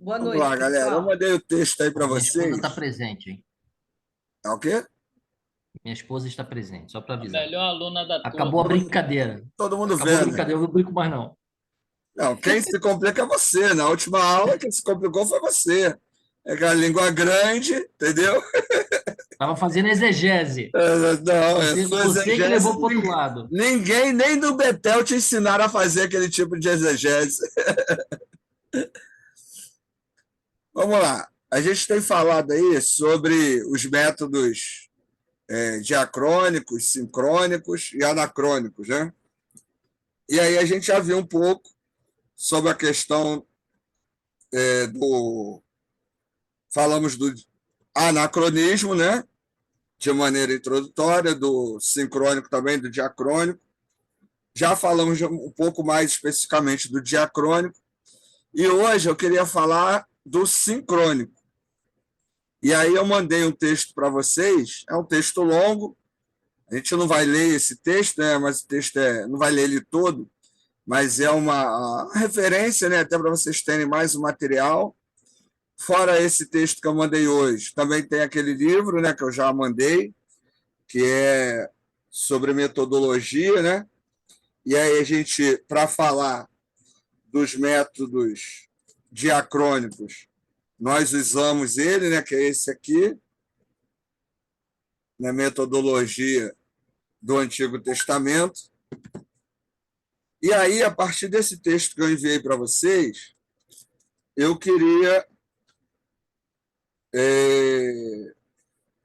Boa Vamos noite, lá, galera. Eu pessoal. mandei o texto aí para Minha esposa está vocês. presente, hein? Tá o quê? Minha esposa está presente, só para A avisar. melhor aluna da Acabou a turma. brincadeira. Todo mundo Acabou a vendo. brincadeira, eu não brinco mais, não. Não, quem se complica é você. Na última aula, quem se complicou foi você. É aquela língua grande, entendeu? Tava fazendo exegese. Não, é sua Você que exegese. levou para outro lado. Ninguém, nem do Betel, te ensinaram a fazer aquele tipo de exegese. Vamos lá. A gente tem falado aí sobre os métodos diacrônicos, sincrônicos e anacrônicos, né? E aí a gente já viu um pouco sobre a questão do. Falamos do anacronismo, né? De maneira introdutória, do sincrônico também, do diacrônico. Já falamos um pouco mais especificamente do diacrônico. E hoje eu queria falar do sincrônico. E aí eu mandei um texto para vocês, é um texto longo, a gente não vai ler esse texto, né? Mas o texto não vai ler ele todo, mas é uma referência, né? Até para vocês terem mais um material. Fora esse texto que eu mandei hoje, também tem aquele livro, né, que eu já mandei, que é sobre metodologia, né? E aí a gente, para falar dos métodos diacrônicos, nós usamos ele, né, que é esse aqui, na metodologia do Antigo Testamento. E aí, a partir desse texto que eu enviei para vocês, eu queria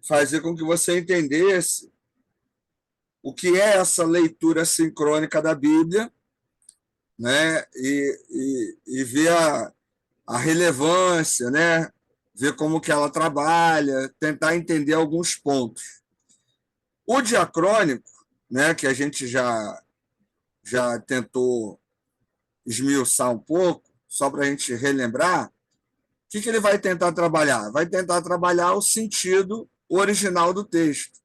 fazer com que você entendesse o que é essa leitura sincrônica da Bíblia, né? E ver a relevância, né? Ver como que ela trabalha, tentar entender alguns pontos. O diacrônico, né? Que a gente já tentou esmiuçar um pouco, só para a gente relembrar, o que ele vai tentar trabalhar? Vai tentar trabalhar o sentido original do texto.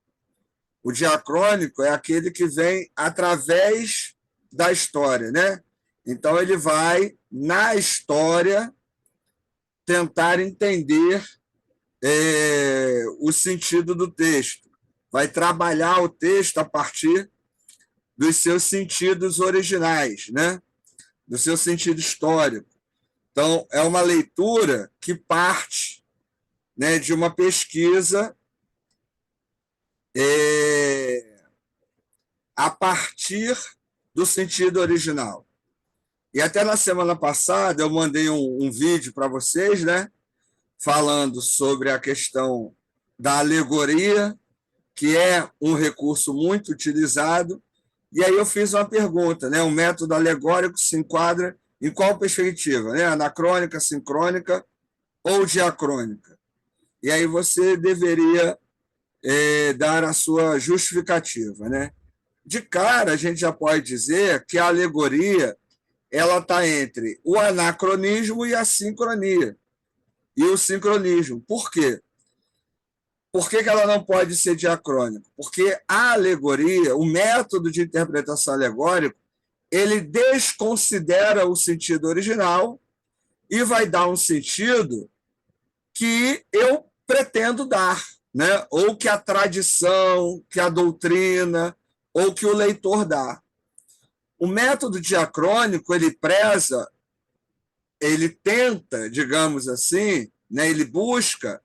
O diacrônico é aquele que vem através da história, né? Então, ele vai, na história, tentar entender o sentido do texto. Vai trabalhar o texto a partir dos seus sentidos originais, né? Do seu sentido histórico. Então, é uma leitura que parte, né, de uma pesquisa a partir do sentido original. E até na semana passada eu mandei um vídeo para vocês, né, falando sobre a questão da alegoria, que é um recurso muito utilizado. E aí eu fiz uma pergunta, né, o método alegórico se enquadra em qual perspectiva? Né? Anacrônica, sincrônica ou diacrônica? E aí você deveria dar a sua justificativa, né? De cara, a gente já pode dizer que a alegoria ela está entre o anacronismo e a sincronia. E o sincronismo. Por quê? Por que ela não pode ser diacrônica? Porque a alegoria, o método de interpretação alegórico, ele desconsidera o sentido original e vai dar um sentido que eu pretendo dar, né? Ou que a tradição, que a doutrina, ou que o leitor dá. O método diacrônico, ele preza, ele tenta, digamos assim, né? Ele busca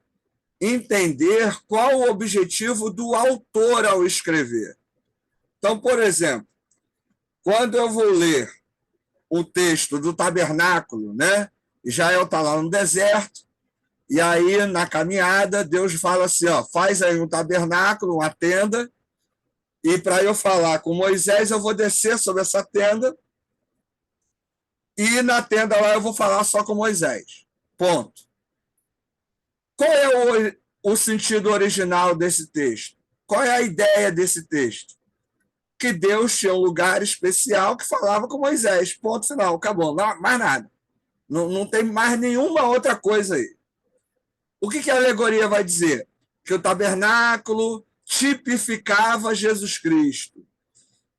entender qual o objetivo do autor ao escrever. Então, por exemplo, quando eu vou ler o texto do tabernáculo, né? Israel está lá no deserto, e aí, na caminhada, Deus fala assim, ó, faz aí um tabernáculo, uma tenda, e para eu falar com Moisés, eu vou descer sobre essa tenda, e na tenda lá eu vou falar só com Moisés. Ponto. Qual é o sentido original desse texto? Qual é a ideia desse texto? Que Deus tinha um lugar especial que falava com Moisés. Ponto final, acabou, não, mais nada. Não tem mais nenhuma outra coisa aí. O que a alegoria vai dizer? Que o tabernáculo tipificava Jesus Cristo,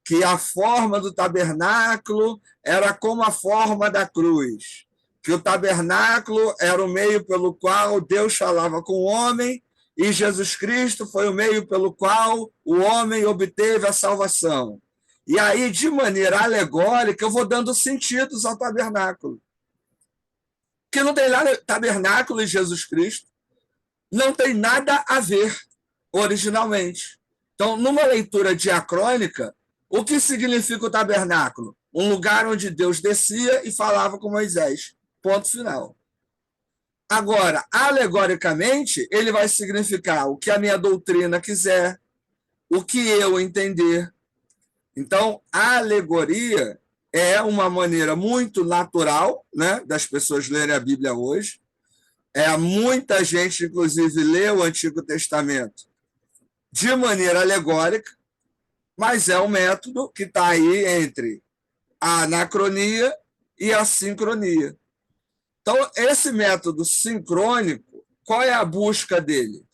que a forma do tabernáculo era como a forma da cruz, que o tabernáculo era o meio pelo qual Deus falava com o homem e Jesus Cristo foi o meio pelo qual o homem obteve a salvação. E aí, de maneira alegórica, eu vou dando sentidos ao tabernáculo. Que não tem nada, tabernáculo e Jesus Cristo não tem nada a ver originalmente. Então, numa leitura diacrônica, o que significa o tabernáculo? Um lugar onde Deus descia e falava com Moisés. Ponto final. Agora, alegoricamente, ele vai significar o que a minha doutrina quiser, o que eu entender. Então, a alegoria é uma maneira muito natural, né, das pessoas lerem a Bíblia hoje. Muita gente, inclusive, lê o Antigo Testamento de maneira alegórica, mas é um método que está aí entre a anacronia e a sincronia. Então, esse método sincrônico, qual é a busca dele?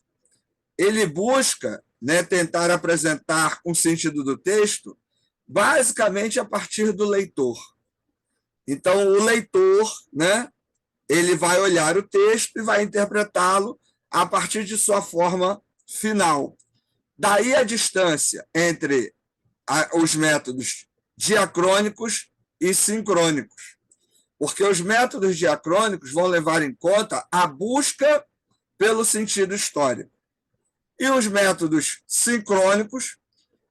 Ele busca, né, tentar apresentar um sentido do texto basicamente a partir do leitor. Então, o leitor, né, ele vai olhar o texto e vai interpretá-lo a partir de sua forma final. Daí a distância entre os métodos diacrônicos e sincrônicos. Porque os métodos diacrônicos vão levar em conta a busca pelo sentido histórico. E os métodos sincrônicos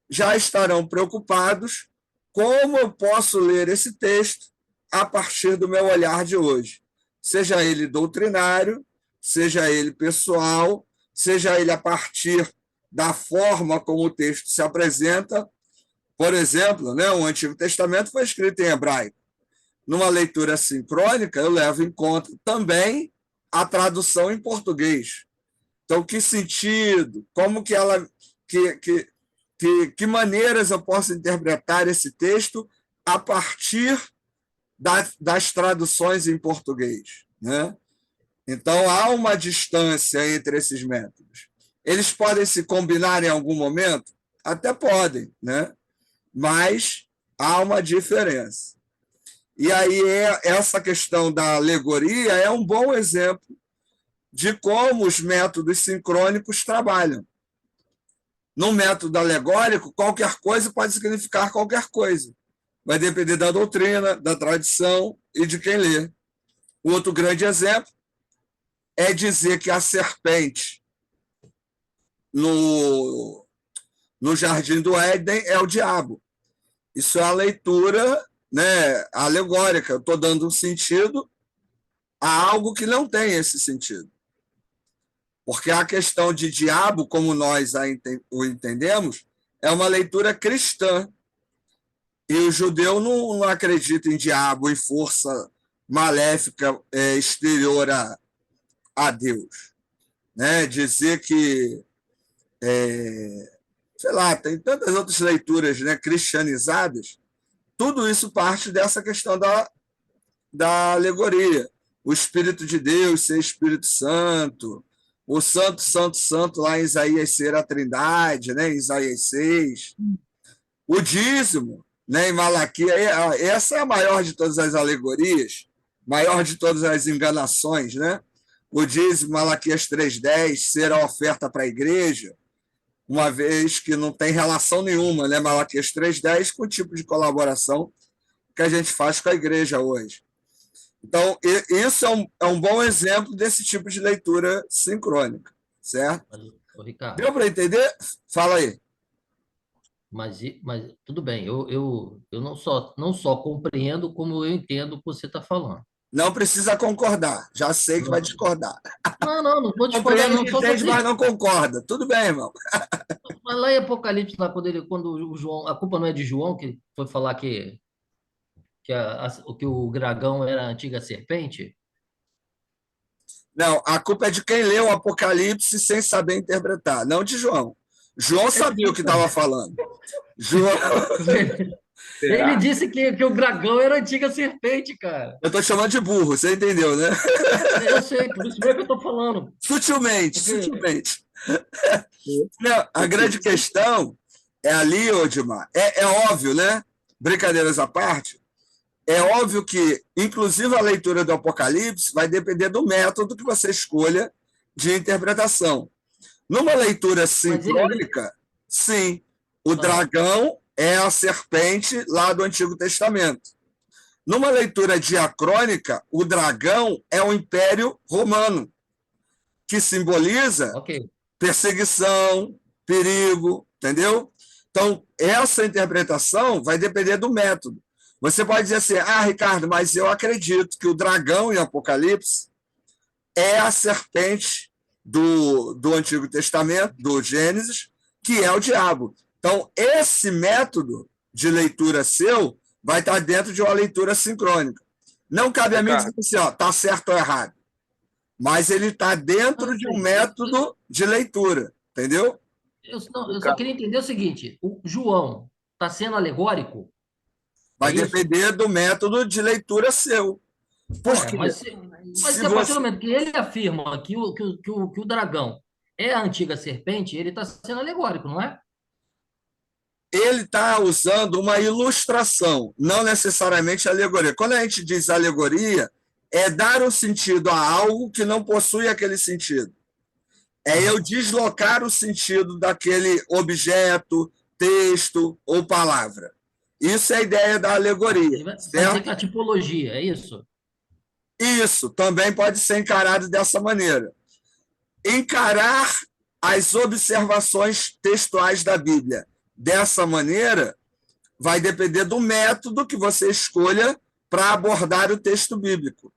já estarão preocupados como eu posso ler esse texto a partir do meu olhar de hoje. Seja ele doutrinário, seja ele pessoal, seja ele a partir da forma como o texto se apresenta. Por exemplo, né, o Antigo Testamento foi escrito em hebraico. Numa leitura sincrônica, eu levo em conta também a tradução em português. Então, que sentido, como que ela, que maneiras eu posso interpretar esse texto a partir das traduções em português, né? Então, há uma distância entre esses métodos. Eles podem se combinar em algum momento? Até podem, né? Mas há uma diferença. E aí, essa questão da alegoria é um bom exemplo de como os métodos sincrônicos trabalham. No método alegórico, qualquer coisa pode significar qualquer coisa. Vai depender da doutrina, da tradição e de quem lê. O outro grande exemplo é dizer que a serpente no Jardim do Éden é o diabo. Isso é a leitura, né, alegórica. Eu estou dando um sentido a algo que não tem esse sentido. Porque a questão de diabo, como nós o entendemos, é uma leitura cristã. E o judeu não acredita em diabo, em força maléfica exterior a Deus. Né? Dizer que, sei lá, tem tantas outras leituras, né, cristianizadas, tudo isso parte dessa questão da alegoria. O Espírito de Deus ser Espírito Santo, o Santo, Santo, Santo, lá em Isaías ser a Trindade, né, em Isaías 6. O dízimo, né, em Malaquias, essa é a maior de todas as alegorias, maior de todas as enganações, né? O dízimo, Malaquias 3,10, ser a oferta para a igreja, uma vez que não tem relação nenhuma, né, Malaquias 3,10, com o tipo de colaboração que a gente faz com a igreja hoje. Então, isso é um bom exemplo desse tipo de leitura sincrônica, certo? Ricardo, deu para entender? Fala aí. mas tudo bem, eu não só compreendo, como eu entendo o que você está falando. Não precisa concordar, já sei que vai discordar. Não vou discordar, Compreende, não. Só entende, sei. mas não concorda. Tudo bem, irmão. Mas lá em Apocalipse, lá, quando o João, a culpa não é de João, que foi falar que o dragão era a antiga serpente. Não, a culpa é de quem leu o Apocalipse sem saber interpretar, não de João. João sabia o que estava falando. João. Ele disse que o dragão era a antiga serpente, cara. Eu estou chamando de burro, você entendeu, né? Eu sei, por isso mesmo que eu estou falando. Sutilmente. Não, a grande questão é ali, Odimar, é óbvio, né? Brincadeiras à parte, É óbvio que, inclusive, a leitura do Apocalipse vai depender do método que você escolha de interpretação. Numa leitura Mas ele ali. sincrônica, sim, o Ah, dragão é a serpente lá do Antigo Testamento. Numa leitura diacrônica, o dragão é o Império Romano, que simboliza ok. perseguição, perigo, entendeu? Então, essa interpretação vai depender do método. Você pode dizer assim, Ricardo, mas eu acredito que o dragão em Apocalipse é a serpente do Antigo Testamento, do Gênesis, que é o diabo. Então, esse método de leitura seu vai estar dentro de uma leitura sincrônica. Não cabe a mim dizer Ricardo, assim, está certo ou errado, mas ele está Não, dentro eu de um sei. método de leitura, entendeu? Não, eu só Ricardo, queria entender o seguinte: o João está sendo alegórico? É Vai isso? depender do método de leitura seu. É, Porque mas se se a partir do você momento que ele afirma que o dragão é a antiga serpente, ele está sendo alegórico, não é? ele está usando uma ilustração, não necessariamente alegoria. Quando a gente diz alegoria, é dar um sentido a algo que não possui aquele sentido. É eu Aham. deslocar o sentido daquele objeto, texto ou palavra. Isso é a ideia da alegoria, Ele vai dizer que certo? é a tipologia, é isso? Isso também pode ser encarado dessa maneira. Encarar as observações textuais da Bíblia dessa maneira vai depender do método que você escolha para abordar o texto bíblico.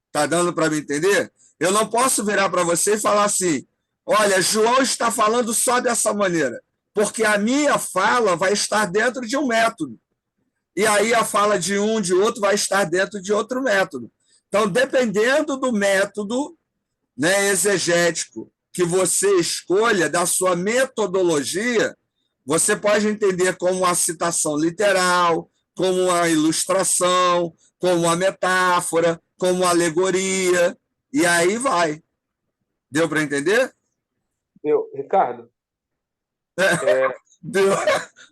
Está dando para me entender? Eu não posso virar para você e falar assim: olha, João está falando só dessa maneira, porque a minha fala vai estar dentro de um método. E aí a fala de um, de outro, vai estar dentro de outro método. Então, dependendo do método, né, exegético que você escolha, da sua metodologia, você pode entender como uma citação literal, como uma ilustração, como uma metáfora, como uma alegoria, e aí vai. Deu para entender? Ricardo, é, Deu.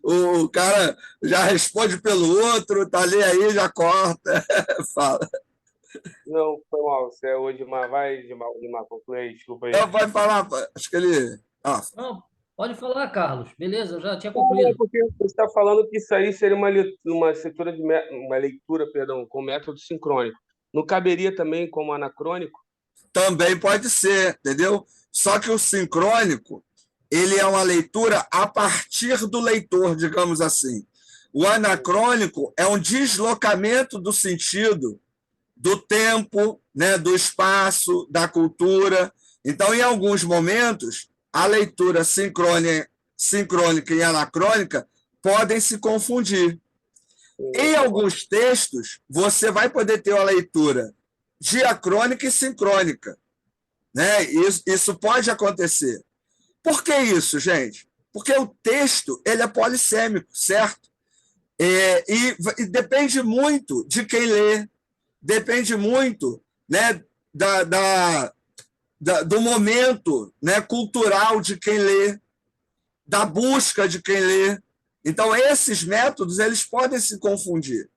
O cara já responde pelo outro, tá ali aí, já corta. Fala. não, foi mal, você é o Edmar, vai, Edmar, conclui aí, desculpa aí. Então, vai falar, acho que ele. Não, pode falar, Carlos. Beleza, eu já tinha Não, é concluído. porque você está falando que isso aí seria uma leitura, uma leitura, perdão, com método sincrônico. Não caberia também como anacrônico? Também pode ser, entendeu? Só que o sincrônico, ele é uma leitura a partir do leitor, digamos assim. O anacrônico é um deslocamento do sentido, do tempo, né, do espaço, da cultura. Então, em alguns momentos, a leitura sincrônica e anacrônica podem se confundir. Em alguns textos, você vai poder ter uma leitura diacrônica e sincrônica, né? Isso pode acontecer. Por que isso, gente? Porque o texto ele é polissêmico, certo? E depende muito de quem lê, depende muito, né, do momento, né, cultural de quem lê, da busca de quem lê. Então, esses métodos eles podem se confundir.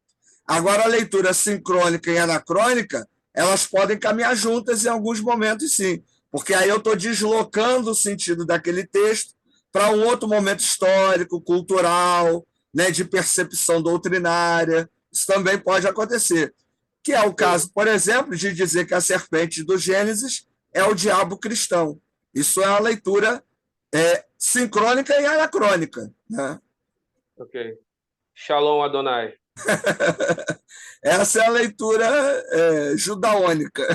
Agora, a leitura sincrônica e anacrônica, elas podem caminhar juntas em alguns momentos, sim, porque aí eu estou deslocando o sentido daquele texto para um outro momento histórico, cultural, né, de percepção doutrinária. Isso também pode acontecer. Que é o caso, por exemplo, de dizer que a serpente do Gênesis é o diabo cristão. Isso é uma leitura sincrônica e anacrônica, né? Ok. Shalom, Adonai. Essa é a leitura judaônica.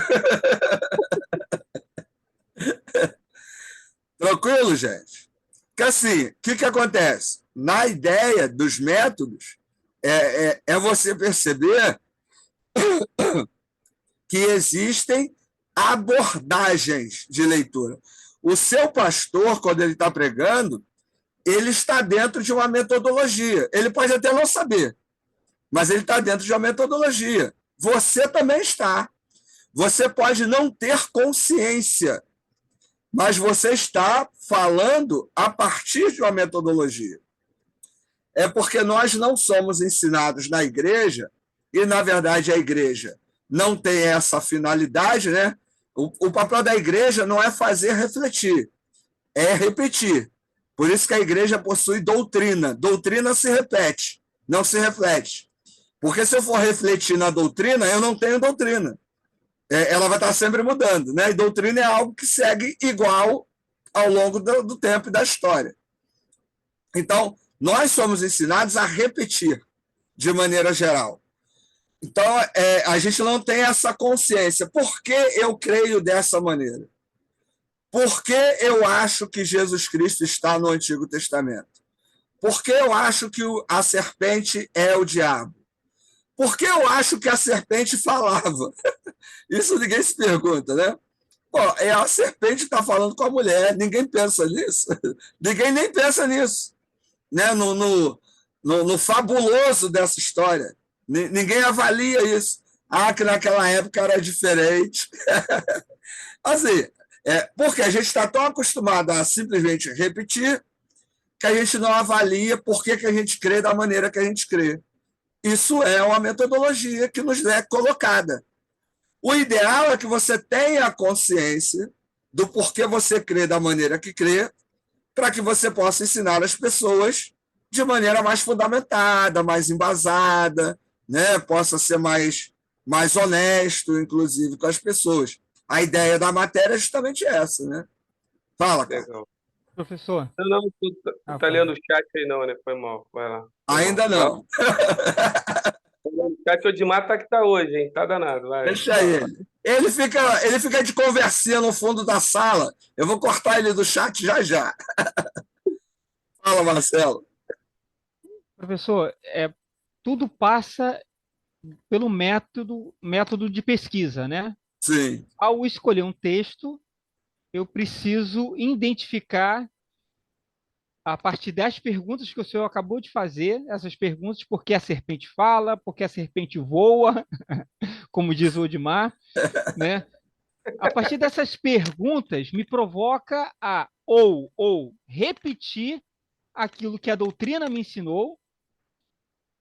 Tranquilo, gente? Que assim, o que acontece? Na ideia dos métodos, é você perceber que existem abordagens de leitura. O seu pastor, quando ele está pregando, ele está dentro de uma metodologia. Ele pode até não saber, mas ele está dentro de uma metodologia. Você também está. Você pode não ter consciência, mas você está falando a partir de uma metodologia. É porque nós não somos ensinados na igreja e, na verdade, a igreja não tem essa finalidade, né? O papel da igreja não é fazer refletir, é repetir. Por isso que a igreja possui doutrina. Doutrina se repete, não se reflete. Porque se eu for refletir na doutrina, eu não tenho doutrina. Ela vai estar sempre mudando, né? E doutrina é algo que segue igual ao longo do tempo e da história. Então, nós somos ensinados a repetir de maneira geral. Então, a gente não tem essa consciência. Por que eu creio dessa maneira? Por que eu acho que Jesus Cristo está no Antigo Testamento? Por que eu acho que a serpente é o diabo? Por que eu acho que a serpente falava? Isso ninguém se pergunta, né? Pô, a serpente está falando com a mulher, ninguém pensa nisso. Ninguém nem pensa nisso, né? No fabuloso dessa história. Ninguém avalia isso. Que naquela época era diferente. Assim, porque a gente está tão acostumado a simplesmente repetir que a gente não avalia por que a gente crê da maneira que a gente crê. Isso é uma metodologia que nos é colocada. O ideal é que você tenha consciência do porquê você crê da maneira que crê, para que você possa ensinar as pessoas de maneira mais fundamentada, mais embasada, né? Possa ser mais honesto, inclusive, com as pessoas. A ideia da matéria é justamente essa, né? Fala, cara. Legal. Professor. Não, tu tá lendo o chat aí não, né? Foi mal. Vai lá. Ainda não. O chat o Odmar tá que tá hoje, hein? Tá danado. Vai. Deixa ele. Ele fica de conversinha no fundo da sala. Eu vou cortar ele do chat já já. Fala, Marcelo. Professor, tudo passa pelo método de pesquisa, né? Sim. Ao escolher um texto, eu preciso identificar, a partir das perguntas que o senhor acabou de fazer, essas perguntas, por que a serpente fala, por que a serpente voa, como diz o Odmar, né? A partir dessas perguntas, me provoca a ou repetir aquilo que a doutrina me ensinou,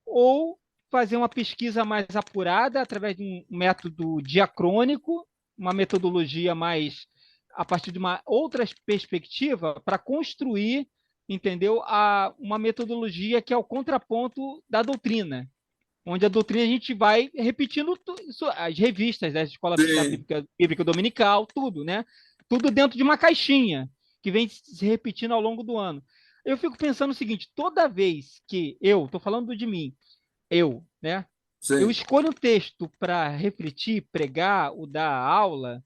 ou fazer uma pesquisa mais apurada através de um método diacrônico, uma metodologia mais a partir de uma outra perspectiva para construir, entendeu? Uma metodologia que é o contraponto da doutrina, onde a doutrina a gente vai repetindo as revistas da Escola Bíblica Dominical, tudo, né? Tudo dentro de uma caixinha que vem se repetindo ao longo do ano. Eu fico pensando o seguinte: toda vez que estou falando de mim, né? Sim. Eu escolho um texto para refletir, pregar ou dar aula,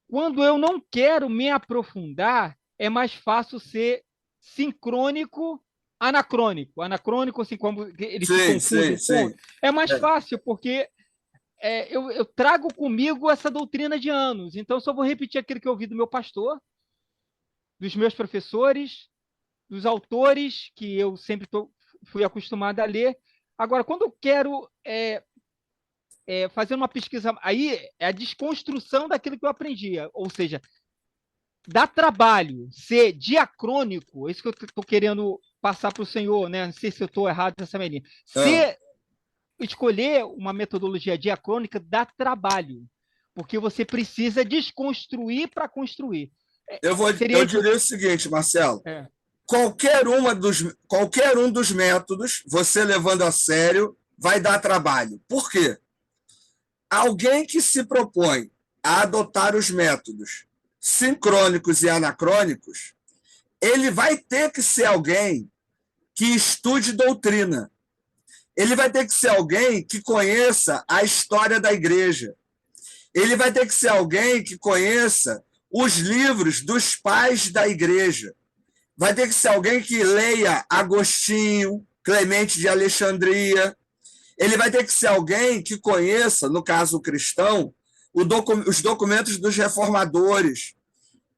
quando eu não quero me aprofundar, é mais fácil ser sincrônico, anacrônico. Anacrônico, assim, como eles se confundem. Sim. É mais fácil, porque eu trago comigo essa doutrina de anos. Então, só vou repetir aquilo que eu ouvi do meu pastor, dos meus professores, dos autores que eu sempre fui acostumado a ler. Agora, quando eu quero fazer uma pesquisa, aí é a desconstrução daquilo que eu aprendia, ou seja, dá trabalho ser diacrônico, é isso que eu estou querendo passar para o senhor, né? Não sei se eu estou errado nessa maneira. Escolher uma metodologia diacrônica dá trabalho, porque você precisa desconstruir para construir. Eu diria o seguinte, Marcelo. Qualquer um dos métodos, você levando a sério, vai dar trabalho. Por quê? Alguém que se propõe a adotar os métodos sincrônicos e anacrônicos, ele vai ter que ser alguém que estude doutrina. Ele vai ter que ser alguém que conheça a história da igreja. Ele vai ter que ser alguém que conheça os livros dos pais da igreja. Vai ter que ser alguém que leia Agostinho, Clemente de Alexandria. Ele vai ter que ser alguém que conheça, no caso cristão, os documentos dos reformadores,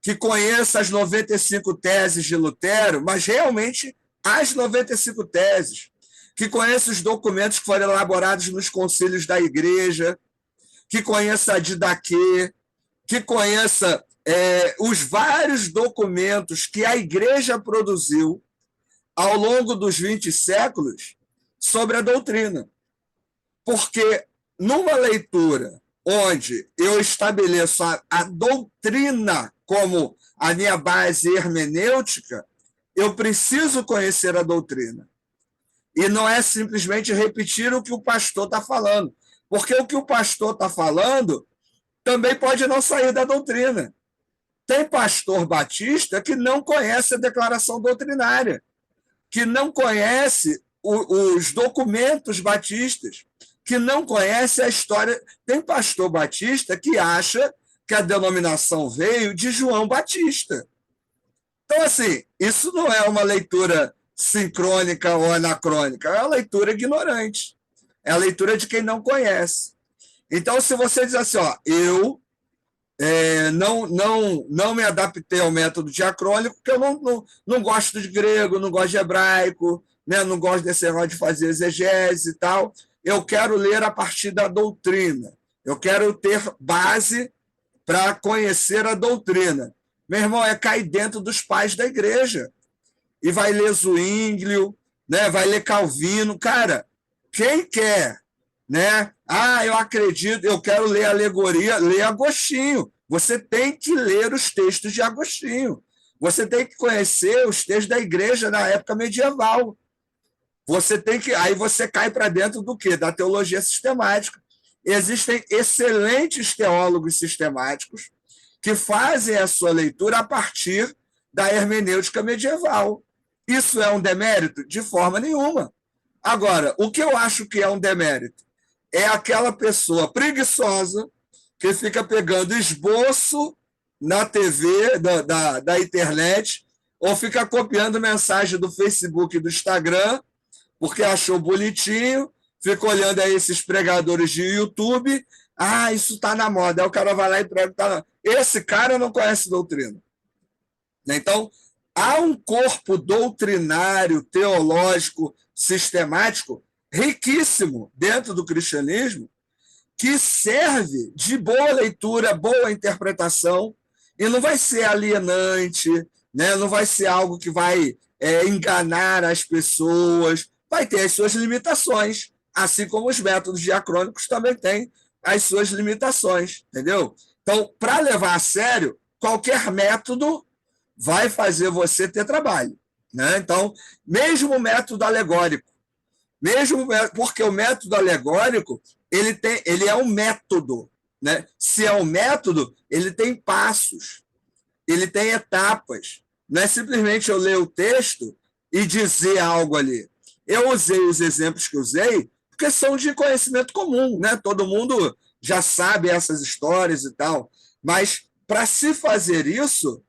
que conheça as 95 teses de Lutero, mas realmente as 95 teses, que conheça os documentos que foram elaborados nos concílios da igreja, que conheça a Didaquê, que conheça os vários documentos que a igreja produziu ao longo dos 20 séculos sobre a doutrina. Porque numa leitura onde eu estabeleço a doutrina como a minha base hermenêutica, eu preciso conhecer a doutrina. E não é simplesmente repetir o que o pastor está falando, porque o que o pastor está falando também pode não sair da doutrina. Tem pastor batista que não conhece a declaração doutrinária, que não conhece os documentos batistas, que não conhece a história. Tem pastor batista que acha que a denominação veio de João Batista. Então, assim, isso não é uma leitura sincrônica ou anacrônica, é uma leitura ignorante. É a leitura de quem não conhece. Então, se você diz assim, ó, eu não me adaptei ao método diacrônico, porque eu não gosto de grego, não gosto de hebraico, né, não gosto desse negócio de fazer exegese e tal. Eu quero ler a partir da doutrina. Eu quero ter base para conhecer a doutrina. Meu irmão, é cair dentro dos pais da igreja. E vai ler Zwinglio, né, vai ler Calvino. Cara, quem quer, né? Eu acredito, eu quero ler alegoria, lê Agostinho. Você tem que ler os textos de Agostinho. Você tem que conhecer os textos da igreja na época medieval. Aí você cai para dentro do quê? Da teologia sistemática. Existem excelentes teólogos sistemáticos que fazem a sua leitura a partir da hermenêutica medieval. Isso é um demérito? De forma nenhuma. Agora, o que eu acho que é um demérito? É aquela pessoa preguiçosa que fica pegando esboço na TV, da internet, ou fica copiando mensagem do Facebook e do Instagram, porque achou bonitinho, fica olhando aí esses pregadores de YouTube, isso está na moda, aí o cara vai lá e prega. Esse cara não conhece doutrina. Então, há um corpo doutrinário, teológico, sistemático, riquíssimo dentro do cristianismo, que serve de boa leitura, boa interpretação, e não vai ser alienante, né? Não vai ser algo que vai enganar as pessoas, vai ter as suas limitações, assim como os métodos diacrônicos também têm as suas limitações, entendeu? Então, para levar a sério, qualquer método vai fazer você ter trabalho, né? Então, mesmo o método alegórico, porque o método alegórico ele é um método, né? Se é um método, ele tem passos, ele tem etapas. Não é simplesmente eu ler o texto e dizer algo ali. Eu usei os exemplos que usei porque são de conhecimento comum, né? Todo mundo já sabe essas histórias e tal. Mas, para se fazer isso,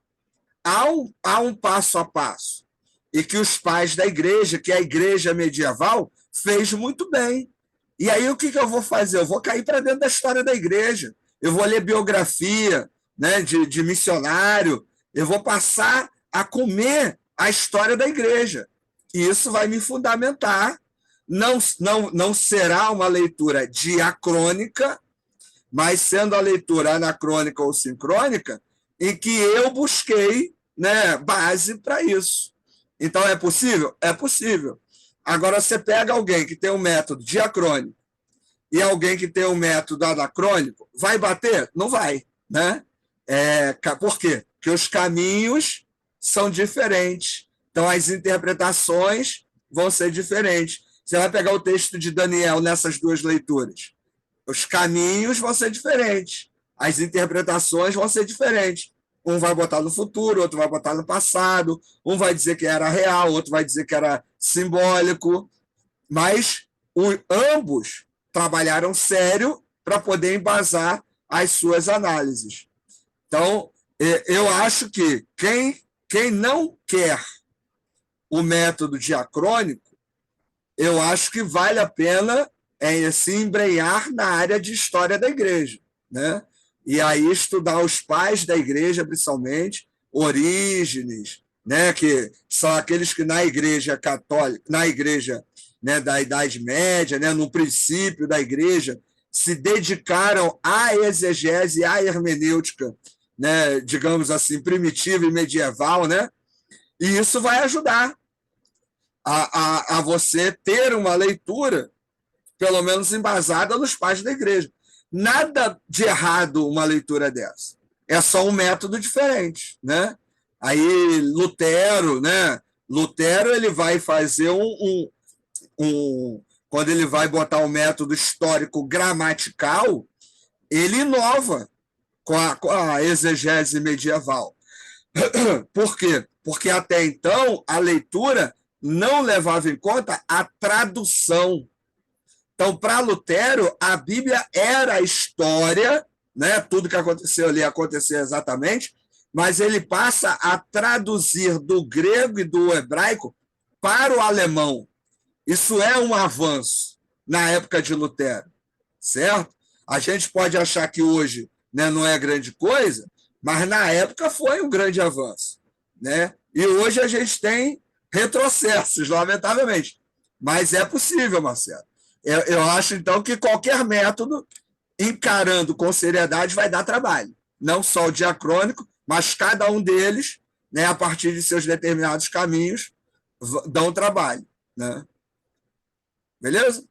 há um passo a passo. E que os pais da igreja, que a igreja medieval, fez muito bem. E aí, o que eu vou fazer? Eu vou cair para dentro da história da igreja. Eu vou ler biografia, né, de missionário. Eu vou passar a comer a história da igreja. E isso vai me fundamentar. Não será uma leitura diacrônica, mas sendo a leitura anacrônica ou sincrônica, em que eu busquei, né, base para isso. Então, é possível? É possível. Agora, você pega alguém que tem um método diacrônico e alguém que tem um método anacrônico, vai bater? Não vai, né? Por quê? Porque os caminhos são diferentes. Então, as interpretações vão ser diferentes. Você vai pegar o texto de Daniel nessas duas leituras. Os caminhos vão ser diferentes. As interpretações vão ser diferentes. Um vai botar no futuro, outro vai botar no passado. Um vai dizer que era real, outro vai dizer que era simbólico. Mas ambos trabalharam sério para poder embasar as suas análises. Então, eu acho que quem não quer o método diacrônico, eu acho que vale a pena se embrenhar na área de história da igreja, né? E aí estudar os pais da igreja, principalmente, Orígenes, né? Que são aqueles que na igreja católica, na igreja, né, da Idade Média, né, no princípio da igreja, se dedicaram à exegese, à hermenêutica, né, digamos assim, primitiva e medieval, né? E isso vai ajudar a você ter uma leitura pelo menos embasada nos pais da igreja. Nada de errado uma leitura dessa. É só um método diferente, né? Aí Lutero, né? Lutero ele vai fazer quando ele vai botar o método histórico gramatical, ele inova com a exegese medieval. Por quê? Porque até então a leitura não levava em conta a tradução. Então, para Lutero, a Bíblia era a história, né? Tudo que aconteceu ali aconteceu exatamente, mas ele passa a traduzir do grego e do hebraico para o alemão. Isso é um avanço na época de Lutero, certo? A gente pode achar que hoje, né, não é grande coisa, mas na época foi um grande avanço, né? E hoje a gente tem retrocessos, lamentavelmente. Mas é possível, Marcelo. Eu acho, então, que qualquer método, encarando com seriedade, vai dar trabalho. Não só o diacrônico, mas cada um deles, né, a partir de seus determinados caminhos, dão trabalho, né? Beleza?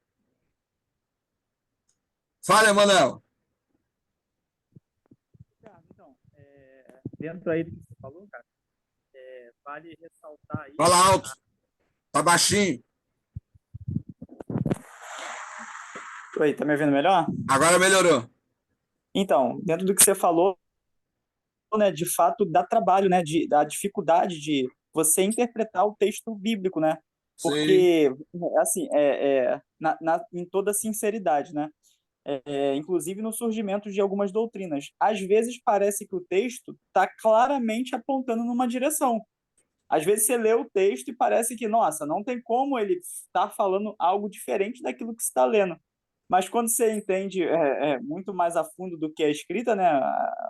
Fala, Emanuel. Então, dentro aí do que você falou, cara, vale ressaltar aí. Fala alto. Tá baixinho. Oi, tá me ouvindo melhor? Agora melhorou. Então, dentro do que você falou, né, de fato dá trabalho, né, da dificuldade de você interpretar o texto bíblico, né? Porque, assim, em toda sinceridade, né? Inclusive no surgimento de algumas doutrinas. Às vezes parece que o texto está claramente apontando numa direção. Às vezes você lê o texto e parece que, nossa, não tem como ele estar falando algo diferente daquilo que você está lendo. Mas quando você entende muito mais a fundo do que é escrita, né,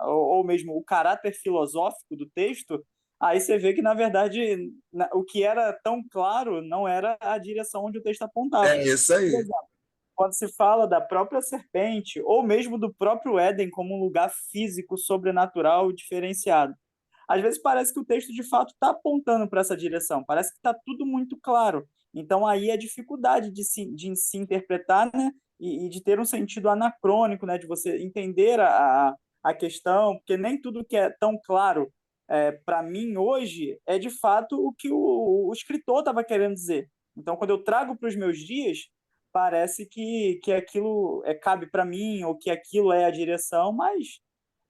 ou mesmo o caráter filosófico do texto, aí você vê que, na verdade, o que era tão claro não era a direção onde o texto apontava. É isso aí. Por exemplo, quando se fala da própria serpente, ou mesmo do próprio Éden como um lugar físico, sobrenatural e diferenciado, às vezes parece que o texto, de fato, está apontando para essa direção, parece que está tudo muito claro. Então, aí a dificuldade de se interpretar, né, e de ter um sentido anacrônico, né, de você entender a questão, porque nem tudo que é tão claro para mim hoje é, de fato, o que o escritor estava querendo dizer. Então, quando eu trago para os meus dias, parece que aquilo cabe para mim, ou que aquilo é a direção, mas,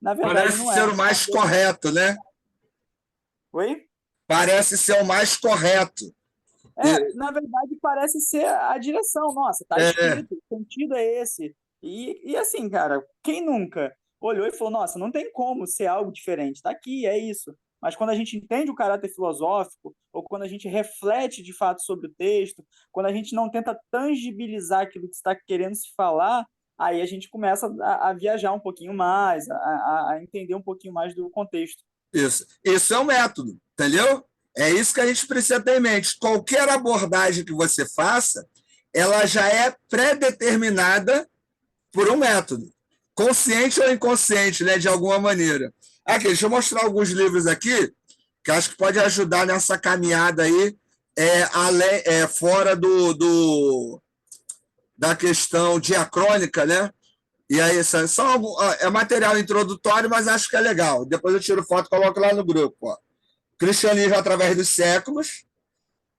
na verdade, Parece não é. ser o mais correto, né? Oi? Parece ser o mais correto. Na verdade, parece ser a direção. Nossa, tá escrito, o sentido é esse. E assim, cara, quem nunca olhou e falou, nossa, não tem como ser algo diferente, tá aqui, é isso. Mas quando a gente entende o caráter filosófico, ou quando a gente reflete de fato sobre o texto, quando a gente não tenta tangibilizar aquilo que está querendo se falar, aí a gente começa a viajar um pouquinho mais, a entender um pouquinho mais do contexto. Isso é um método, entendeu? É isso que a gente precisa ter em mente. Qualquer abordagem que você faça, ela já é pré-determinada por um método, consciente ou inconsciente, né, de alguma maneira. Aqui, deixa eu mostrar alguns livros aqui, que acho que pode ajudar nessa caminhada aí, fora da questão diacrônica, né? E aí, é material introdutório, mas acho que é legal. Depois eu tiro foto e coloco lá no grupo. Ó. Cristianismo através dos séculos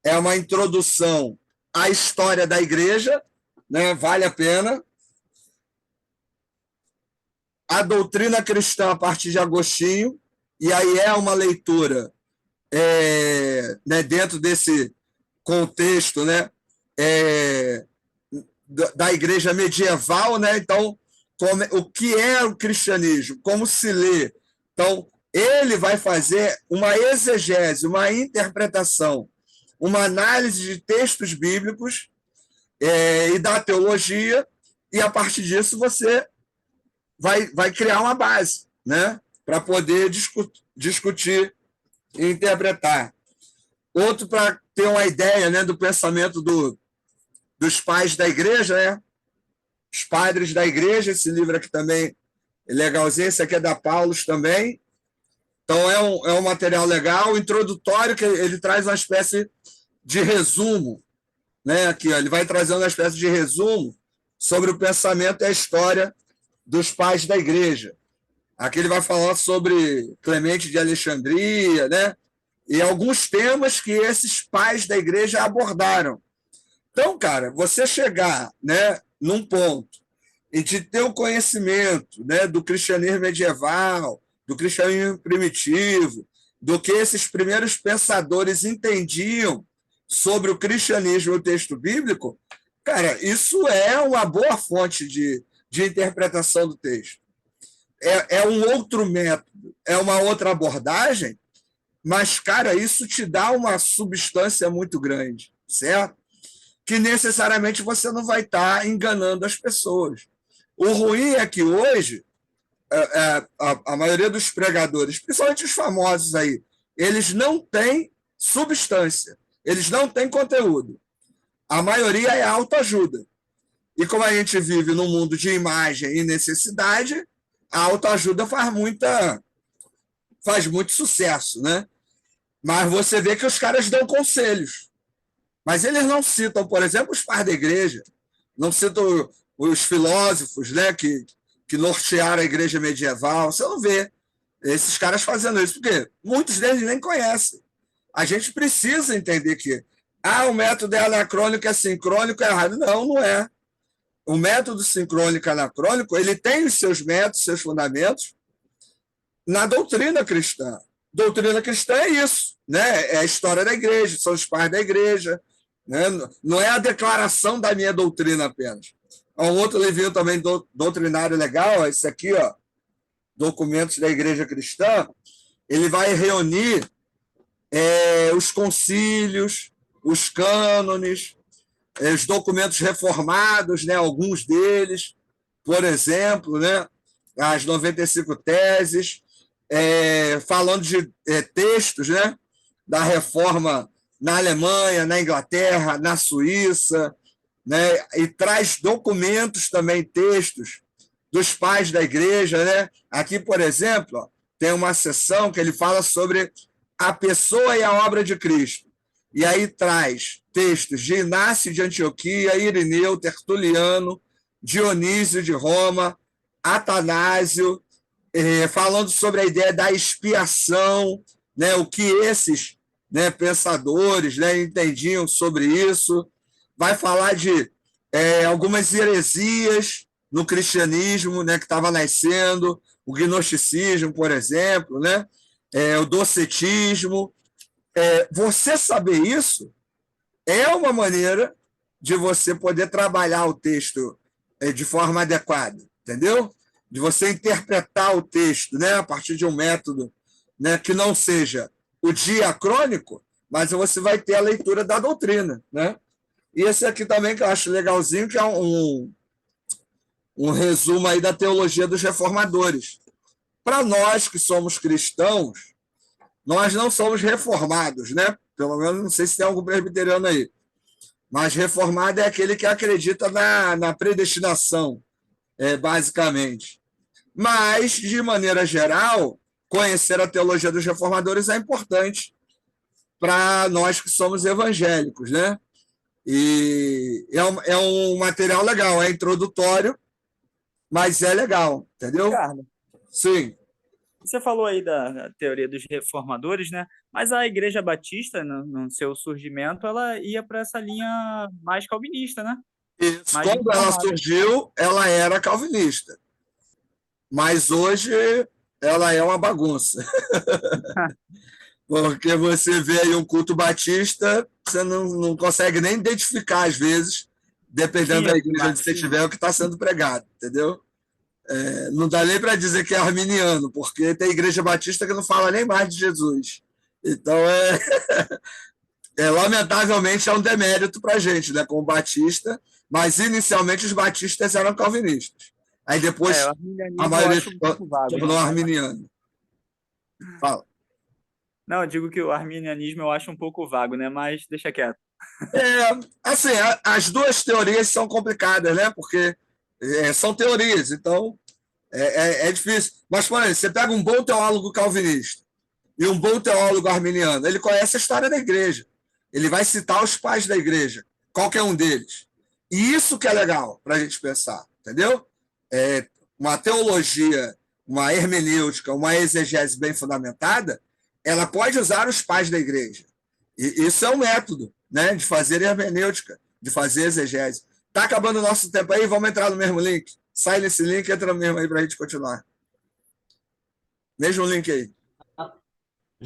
é uma introdução à história da igreja, né? Vale a pena. A doutrina cristã a partir de Agostinho, e aí é uma leitura né, dentro desse contexto, né, da igreja medieval, né? Então, o que é o cristianismo? Como se lê? Então, ele vai fazer uma exegese, uma interpretação, uma análise de textos bíblicos e da teologia, e a partir disso você vai criar uma base, né, para poder discutir e interpretar. Outro, para ter uma ideia, né, do pensamento dos pais da igreja, né, os padres da igreja, esse livro aqui também é legalzinho, esse aqui é da Paulus também. Então, é um material legal, introdutório, que ele traz uma espécie de resumo, né? Aqui, ó, ele vai trazendo uma espécie de resumo sobre o pensamento e a história dos pais da igreja. Aqui ele vai falar sobre Clemente de Alexandria, né? E alguns temas que esses pais da igreja abordaram. Então, cara, você chegar, né, num ponto e de ter o conhecimento, né, do cristianismo medieval, do cristianismo primitivo, do que esses primeiros pensadores entendiam sobre o cristianismo e o texto bíblico, cara, isso é uma boa fonte de interpretação do texto. É um outro método, é uma outra abordagem, mas, cara, isso te dá uma substância muito grande, certo? Que necessariamente você não vai estar enganando as pessoas. O ruim é que hoje, a maioria dos pregadores, principalmente os famosos aí, eles não têm substância, eles não têm conteúdo. A maioria é autoajuda. E como a gente vive num mundo de imagem e necessidade, a autoajuda faz muito sucesso, né? Mas você vê que os caras dão conselhos. Mas eles não citam, por exemplo, os pais da igreja, não citam os filósofos, né, que nortearam a igreja medieval. Você não vê esses caras fazendo isso, porque muitos deles nem conhecem. A gente precisa entender que o método é anacrônico, é sincrônico, é errado. Não, não é. O método sincrônico anacrônico, ele tem os seus métodos, seus fundamentos na doutrina cristã. Doutrina cristã é isso, né? É a história da igreja, são os pais da igreja, né? Não é a declaração da minha doutrina apenas. Há um outro livrinho também doutrinário legal, esse aqui, ó, Documentos da Igreja Cristã. Ele vai reunir os concílios, os cânones, os documentos reformados, né? Alguns deles, por exemplo, né? As 95 teses, falando de textos, né? Da reforma na Alemanha, na Inglaterra, na Suíça, né? E traz documentos também, textos dos pais da igreja, né? Aqui, por exemplo, ó, tem uma seção que ele fala sobre a pessoa e a obra de Cristo. E aí traz textos de Inácio de Antioquia, Irineu, Tertuliano, Dionísio de Roma, Atanásio, falando sobre a ideia da expiação, né? O que esses, né, pensadores, né, entendiam sobre isso. Vai falar de algumas heresias no cristianismo, né, que estava nascendo, o gnosticismo, por exemplo, né, o docetismo. Você saber isso é uma maneira de você poder trabalhar o texto de forma adequada, entendeu? De você interpretar o texto, né, a partir de um método, né, que não seja o diacrônico, mas você vai ter a leitura da doutrina, né? E esse aqui também que eu acho legalzinho, que é um resumo aí da teologia dos reformadores. Para nós que somos cristãos, nós não somos reformados, né? Pelo menos não sei se tem algum presbiteriano aí. Mas reformado é aquele que acredita na predestinação, basicamente. Mas, de maneira geral, conhecer a teologia dos reformadores é importante para nós que somos evangélicos, né? E é um material legal, é introdutório, mas é legal, entendeu? Ricardo, Sim. você falou aí da teoria dos reformadores, né? Mas a Igreja Batista, no seu surgimento, ela ia para essa linha mais calvinista, né? Isso. Mais Quando ela reformada. surgiu, ela era calvinista. Mas hoje ela é uma bagunça. Porque você vê aí um culto batista, você não consegue nem identificar, às vezes, dependendo da igreja onde você estiver, o que está sendo pregado, entendeu? Não dá nem para dizer que é arminiano, porque tem igreja batista que não fala nem mais de Jesus. Então, lamentavelmente, é um demérito para a gente, né, como batista, mas inicialmente os batistas eram calvinistas. Aí depois o arminianismo a maioria eu acho um pouco vago, tornou né? arminiano. Fala. Não, eu digo que o arminianismo eu acho um pouco vago, né? Mas deixa quieto. Assim, as duas teorias são complicadas, né? Porque são teorias, então é difícil. Mas, por exemplo, você pega um bom teólogo calvinista e um bom teólogo arminiano, ele conhece a história da igreja. Ele vai citar os pais da igreja, qualquer um deles. E isso que é legal para a gente pensar, entendeu? Uma teologia, uma hermenêutica, uma exegese bem fundamentada, ela pode usar os pais da igreja. E isso é um método, né, de fazer hermenêutica, de fazer exegese. Está acabando o nosso tempo aí, vamos entrar no mesmo link? Sai nesse link, entra no mesmo aí para a gente continuar. Mesmo link aí.